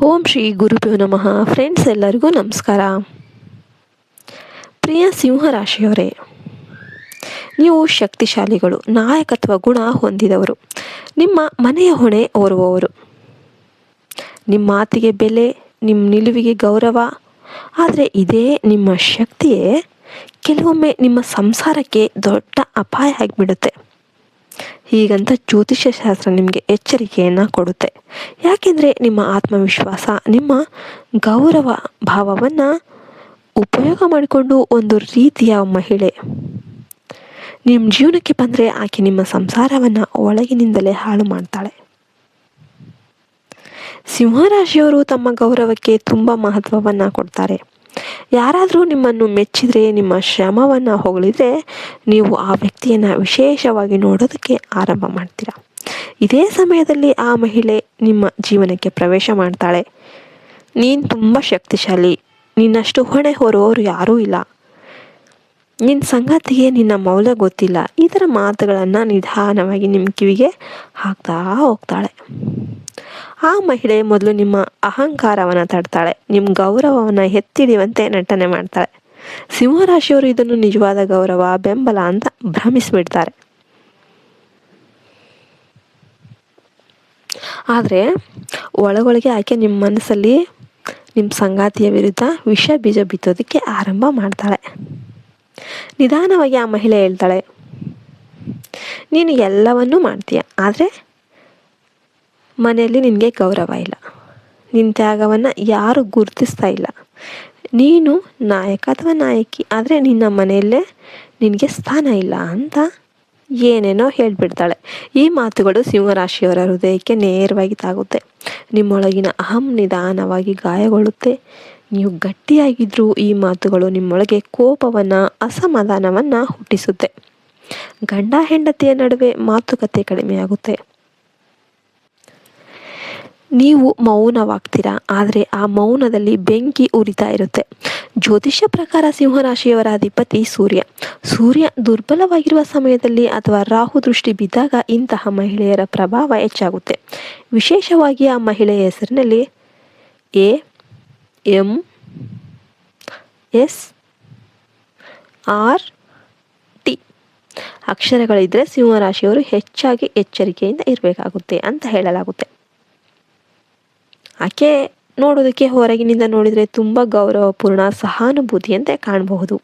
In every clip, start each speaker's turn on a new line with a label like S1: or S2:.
S1: ಓಂ ಶ್ರೀ ಗುರುಭ್ಯೋ ನಮಃ. ಫ್ರೆಂಡ್ಸ್, ಎಲ್ಲರಿಗೂ ನಮಸ್ಕಾರ. ಪ್ರಿಯ ಸಿಂಹರಾಶಿಯವರೇ, ನೀವು ಶಕ್ತಿಶಾಲಿಗಳು, ನಾಯಕತ್ವ ಗುಣ ಹೊಂದಿದವರು, ನಿಮ್ಮ ಮನೆಯ ಹೊಣೆ ಹೊರುವವರು. ನಿಮ್ಮ ಮಾತಿಗೆ ಬೆಲೆ, ನಿಮ್ಮ ನಿಲುವಿಗೆ ಗೌರವ. ಆದರೆ ಇದೇ ನಿಮ್ಮ ಶಕ್ತಿಯೇ ಕೆಲವೊಮ್ಮೆ ನಿಮ್ಮ ಸಂಸಾರಕ್ಕೆ ದೊಡ್ಡ ಅಪಾಯ ಆಗಿಬಿಡುತ್ತೆ. ಹೀಗಂತ ಜ್ಯೋತಿಷ್ಯ ಶಾಸ್ತ್ರ ನಿಮಗೆ ಎಚ್ಚರಿಕೆಯನ್ನು ಕೊಡುತ್ತೆ. ಯಾಕೆಂದರೆ ನಿಮ್ಮ ಆತ್ಮವಿಶ್ವಾಸ, ನಿಮ್ಮ ಗೌರವ ಭಾವವನ್ನು ಉಪಯೋಗ ಮಾಡಿಕೊಂಡು ಒಂದು ರೀತಿಯ ಮಹಿಳೆ ನಿಮ್ಮ ಜೀವನಕ್ಕೆ ಬಂದರೆ ಆಕೆ ನಿಮ್ಮ ಸಂಸಾರವನ್ನು ಒಳಗಿನಿಂದಲೇ ಹಾಳು ಮಾಡ್ತಾಳೆ. ಸಿಂಹರಾಶಿಯವರು ತಮ್ಮ ಗೌರವಕ್ಕೆ ತುಂಬ ಮಹತ್ವವನ್ನು ಕೊಡ್ತಾರೆ. ಯಾರಾದರೂ ನಿಮ್ಮನ್ನು ಮೆಚ್ಚಿದರೆ, ನಿಮ್ಮ ಶ್ರಮವನ್ನು ಹೊಗಳಿದರೆ, ನೀವು ಆ ವ್ಯಕ್ತಿಯನ್ನು ವಿಶೇಷವಾಗಿ ನೋಡೋದಕ್ಕೆ ಆರಂಭ ಮಾಡ್ತೀರಾ. ಇದೇ ಸಮಯದಲ್ಲಿ ಆ ಮಹಿಳೆ ನಿಮ್ಮ ಜೀವನಕ್ಕೆ ಪ್ರವೇಶ ಮಾಡ್ತಾಳೆ. ನೀನು ತುಂಬ ಶಕ್ತಿಶಾಲಿ, ನಿನ್ನಷ್ಟು ಹೊಣೆ ಹೊರುವವರು ಯಾರೂ ಇಲ್ಲ, ನಿನ್ನ ಸಂಗಾತಿಗೆ ನಿನ್ನ ಮೌಲ್ಯ ಗೊತ್ತಿಲ್ಲ, ಈ ಥರ ಮಾತುಗಳನ್ನು ನಿಧಾನವಾಗಿ ನಿಮ್ಮ ಕಿವಿಗೆ ಹಾಕ್ತಾ ಹೋಗ್ತಾಳೆ. ಆ ಮಹಿಳೆ ಮೊದಲು ನಿಮ್ಮ ಅಹಂಕಾರವನ್ನು ತಡ್ತಾಳೆ, ನಿಮ್ಮ ಗೌರವವನ್ನು ಎತ್ತಿಡಿಯುವಂತೆ ನಟನೆ ಮಾಡ್ತಾಳೆ. ಸಿಂಹರಾಶಿಯವರು ಇದನ್ನು ನಿಜವಾದ ಗೌರವ, ಬೆಂಬಲ ಅಂತ ಭ್ರಮಿಸಿಬಿಡ್ತಾರೆ. ಆದರೆ ಒಳಗೊಳಗೆ ಆಕೆ ನಿಮ್ಮ ಮನಸ್ಸಲ್ಲಿ ನಿಮ್ಮ ಸಂಗಾತಿಯ ವಿರುದ್ಧ ವಿಷ ಬೀಜ ಬಿತ್ತೋದಕ್ಕೆ ಆರಂಭ ಮಾಡ್ತಾಳೆ. ನಿಧಾನವಾಗಿ ಆ ಮಹಿಳೆ ಹೇಳ್ತಾಳೆ, ನೀನು ಎಲ್ಲವನ್ನೂ ಮಾಡ್ತೀಯ, ಆದರೆ ಮನೆಯಲ್ಲಿ ನಿನಗೆ ಗೌರವ ಇಲ್ಲ, ನಿನ್ನ ತ್ಯಾಗವನ್ನು ಯಾರು ಗುರುತಿಸ್ತಾ ಇಲ್ಲ, ನೀನು ನಾಯಕ ಅಥವಾ ನಾಯಕಿ, ಆದರೆ ನಿನ್ನ ಮನೆಯಲ್ಲೇ ನಿನಗೆ ಸ್ಥಾನ ಇಲ್ಲ ಅಂತ ಏನೇನೋ ಹೇಳಿಬಿಡ್ತಾಳೆ. ಈ ಮಾತುಗಳು ಸಿಂಹರಾಶಿಯವರ ಹೃದಯಕ್ಕೆ ನೇರವಾಗಿ ತಾಗುತ್ತೆ. ನಿಮ್ಮೊಳಗಿನ ಅಹಂ ನಿಧಾನವಾಗಿ ಗಾಯಗೊಳ್ಳುತ್ತೆ. ನೀವು ಗಟ್ಟಿಯಾಗಿದ್ದರೂ ಈ ಮಾತುಗಳು ನಿಮ್ಮೊಳಗೆ ಕೋಪವನ್ನು, ಅಸಮಾಧಾನವನ್ನು ಹುಟ್ಟಿಸುತ್ತೆ. ಗಂಡ ಹೆಂಡತಿಯ ನಡುವೆ ಮಾತುಕತೆ ಕಡಿಮೆಯಾಗುತ್ತೆ. ನೀವು ಮೌನವಾಗ್ತೀರಾ, ಆದರೆ ಆ ಮೌನದಲ್ಲಿ ಬೆಂಕಿ ಉರಿತಾ ಇರುತ್ತೆ. ಜ್ಯೋತಿಷ್ಯ ಪ್ರಕಾರ ಸಿಂಹರಾಶಿಯವರ ಅಧಿಪತಿ ಸೂರ್ಯ. ಸೂರ್ಯ ದುರ್ಬಲವಾಗಿರುವ ಸಮಯದಲ್ಲಿ ಅಥವಾ ರಾಹು ದೃಷ್ಟಿ ಬಿದ್ದಾಗ ಇಂತಹ ಮಹಿಳೆಯರ ಪ್ರಭಾವ ಹೆಚ್ಚಾಗುತ್ತೆ. ವಿಶೇಷವಾಗಿ ಆ ಮಹಿಳೆಯ ಹೆಸರಿನಲ್ಲಿ AMSRT ಅಕ್ಷರಗಳಿದ್ದರೆ ಸಿಂಹರಾಶಿಯವರು ಹೆಚ್ಚಾಗಿ ಎಚ್ಚರಿಕೆಯಿಂದ ಇರಬೇಕಾಗುತ್ತೆ ಅಂತ ಹೇಳಲಾಗುತ್ತೆ. ಆಕೆ ನೋಡೋದಕ್ಕೆ ಹೊರಗಿನಿಂದ ನೋಡಿದರೆ ತುಂಬ ಗೌರವಪೂರ್ಣ, ಸಹಾನುಭೂತಿಯಂತೆ ಕಾಣಬಹುದು.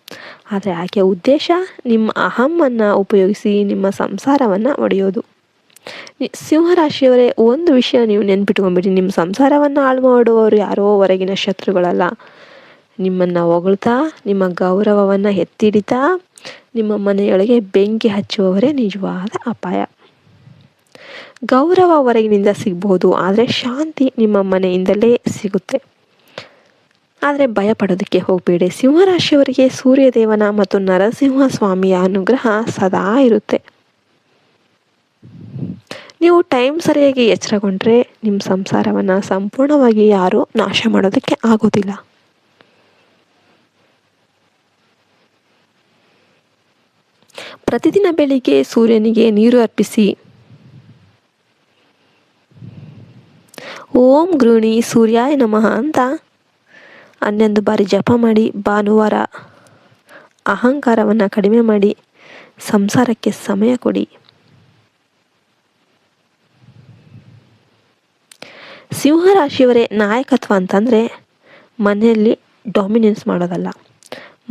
S1: ಆದರೆ ಆಕೆಯ ಉದ್ದೇಶ ನಿಮ್ಮ ಅಹಮ್ಮನ್ನು ಉಪಯೋಗಿಸಿ ನಿಮ್ಮ ಸಂಸಾರವನ್ನು ಒಡೆಯೋದು. ಸಿಂಹರಾಶಿಯವರೇ, ಒಂದು ವಿಷಯ ನೀವು ನೆನ್ಪಿಟ್ಕೊಂಡ್ಬಿಡಿ, ನಿಮ್ಮ ಸಂಸಾರವನ್ನು ಹಾಳು ಮಾಡುವವರು ಯಾರೋ ಹೊರಗಿನ ಶತ್ರುಗಳಲ್ಲ. ನಿಮ್ಮನ್ನು ಹೊಗಳ್ತಾ, ನಿಮ್ಮ ಗೌರವವನ್ನು ಎತ್ತಿಡಿತಾ, ನಿಮ್ಮ ಮನೆಯೊಳಗೆ ಬೆಂಕಿ ಹಚ್ಚುವವರೇ ನಿಜವಾದ ಅಪಾಯ. ಗೌರವ ಹೊರಗಿನಿಂದ ಸಿಗ್ಬೋದು, ಆದರೆ ಶಾಂತಿ ನಿಮ್ಮ ಮನೆಯಿಂದಲೇ ಸಿಗುತ್ತೆ. ಆದರೆ ಭಯಪಡೋದಕ್ಕೆ ಹೋಗಬೇಡಿ. ಸಿಂಹರಾಶಿಯವರಿಗೆ ಸೂರ್ಯದೇವನ ಮತ್ತು ನರಸಿಂಹ ಸ್ವಾಮಿಯ ಅನುಗ್ರಹ ಸದಾ ಇರುತ್ತೆ. ನೀವು ಟೈಮ್ ಸರಿಯಾಗಿ ಎಚ್ಚರಗೊಂಡ್ರೆ ನಿಮ್ಮ ಸಂಸಾರವನ್ನು ಸಂಪೂರ್ಣವಾಗಿ ಯಾರೂ ನಾಶ ಮಾಡೋದಕ್ಕೆ ಆಗೋದಿಲ್ಲ. ಪ್ರತಿದಿನ ಬೆಳಿಗ್ಗೆ ಸೂರ್ಯನಿಗೆ ನೀರು ಅರ್ಪಿಸಿ ಓಂ ಗೃಹಿಣಿ ಸೂರ್ಯಾಯ ನಮಃ ಅಂತ 11 ಬಾರಿ ಜಪ ಮಾಡಿ. ಭಾನುವಾರ ಅಹಂಕಾರವನ್ನು ಕಡಿಮೆ ಮಾಡಿ ಸಂಸಾರಕ್ಕೆ ಸಮಯ ಕೊಡಿ. ಸಿಂಹರಾಶಿಯವರೇ, ನಾಯಕತ್ವ ಅಂತಂದರೆ ಮನೆಯಲ್ಲಿ ಡಾಮಿನೆನ್ಸ್ ಮಾಡೋದಲ್ಲ,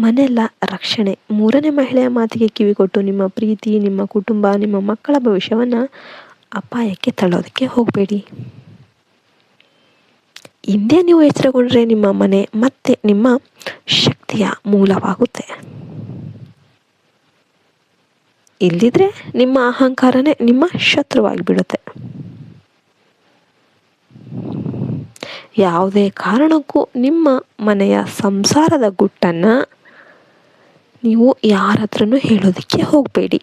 S1: ಮನೆಯಲ್ಲ ರಕ್ಷಣೆ. ಮೂರನೇ ಮಹಿಳೆಯ ಮಾತಿಗೆ ಕಿವಿಗೊಟ್ಟು ನಿಮ್ಮ ಪ್ರೀತಿ, ನಿಮ್ಮ ಕುಟುಂಬ, ನಿಮ್ಮ ಮಕ್ಕಳ ಭವಿಷ್ಯವನ್ನು ಅಪಾಯಕ್ಕೆ ತಳ್ಳೋದಕ್ಕೆ ಹೋಗಬೇಡಿ. ಹಿಂದೆ ನೀವು ಎಚ್ಚರಗೊಂಡ್ರೆ ನಿಮ್ಮ ಮನೆ ಮತ್ತೆ ನಿಮ್ಮ ಶಕ್ತಿಯ ಮೂಲವಾಗುತ್ತೆ. ಇಲ್ಲಿದ್ರೆ ನಿಮ್ಮ ಅಹಂಕಾರನೇ ನಿಮ್ಮ ಶತ್ರುವಾಗಿಬಿಡುತ್ತೆ. ಯಾವುದೇ ಕಾರಣಕ್ಕೂ ನಿಮ್ಮ ಮನೆಯ ಸಂಸಾರದ ಗುಟ್ಟನ್ನು ನೀವು ಯಾರ ಹತ್ರನೂ ಹೇಳೋದಕ್ಕೆ ಹೋಗಬೇಡಿ.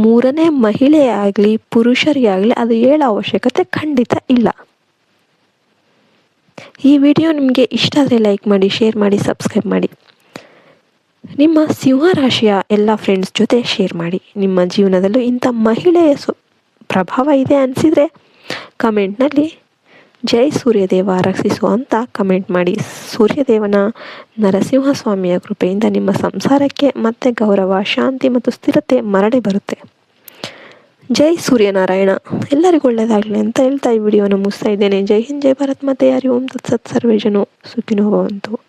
S1: ಮೂರನೇ ಮಹಿಳೆಯಾಗಲಿ ಪುರುಷರಿಗಾಗಲಿ ಅದು ಹೇಳೋ ಅವಶ್ಯಕತೆ ಖಂಡಿತ ಇಲ್ಲ. ಈ ವಿಡಿಯೋ ನಿಮಗೆ ಇಷ್ಟ ಆದರೆ ಲೈಕ್ ಮಾಡಿ, ಶೇರ್ ಮಾಡಿ, ಸಬ್ಸ್ಕ್ರೈಬ್ ಮಾಡಿ. ನಿಮ್ಮ ಸಿಂಹರಾಶಿಯ ಎಲ್ಲ ಫ್ರೆಂಡ್ಸ್ ಜೊತೆ ಶೇರ್ ಮಾಡಿ. ನಿಮ್ಮ ಜೀವನದಲ್ಲೂ ಇಂಥ ಮಹಿಳೆಯ ಪ್ರಭಾವ ಇದೆ ಅನಿಸಿದರೆ ಕಮೆಂಟ್ನಲ್ಲಿ ಜೈ ಸೂರ್ಯದೇವ ರಕ್ಷಿಸು ಅಂತ ಕಮೆಂಟ್ ಮಾಡಿ. ಸೂರ್ಯದೇವನ ನರಸಿಂಹಸ್ವಾಮಿಯ ಕೃಪೆಯಿಂದ ನಿಮ್ಮ ಸಂಸಾರಕ್ಕೆ ಮತ್ತೆ ಗೌರವ, ಶಾಂತಿ ಮತ್ತು ಸ್ಥಿರತೆ ಮರಳಿ ಬರುತ್ತೆ. ಜೈ ಸೂರ್ಯನಾರಾಯಣ. ಎಲ್ಲರಿಗೂ ಒಳ್ಳೆಯದಾಗಲಿ ಅಂತ ಹೇಳ್ತಾ ಈ ವಿಡಿಯೋನ ಮುಗಿಸ್ತಾ ಇದ್ದೇನೆ. ಜೈ ಹಿಂದ್, ಜೈ ಭಾರತ್ ಮಾತೆ. ಹರಿ ಓಂ ತತ್ಸತ್. ಸರ್ವೇ ಜನೋ ಸುಖಿನೋ ಭವಂತು.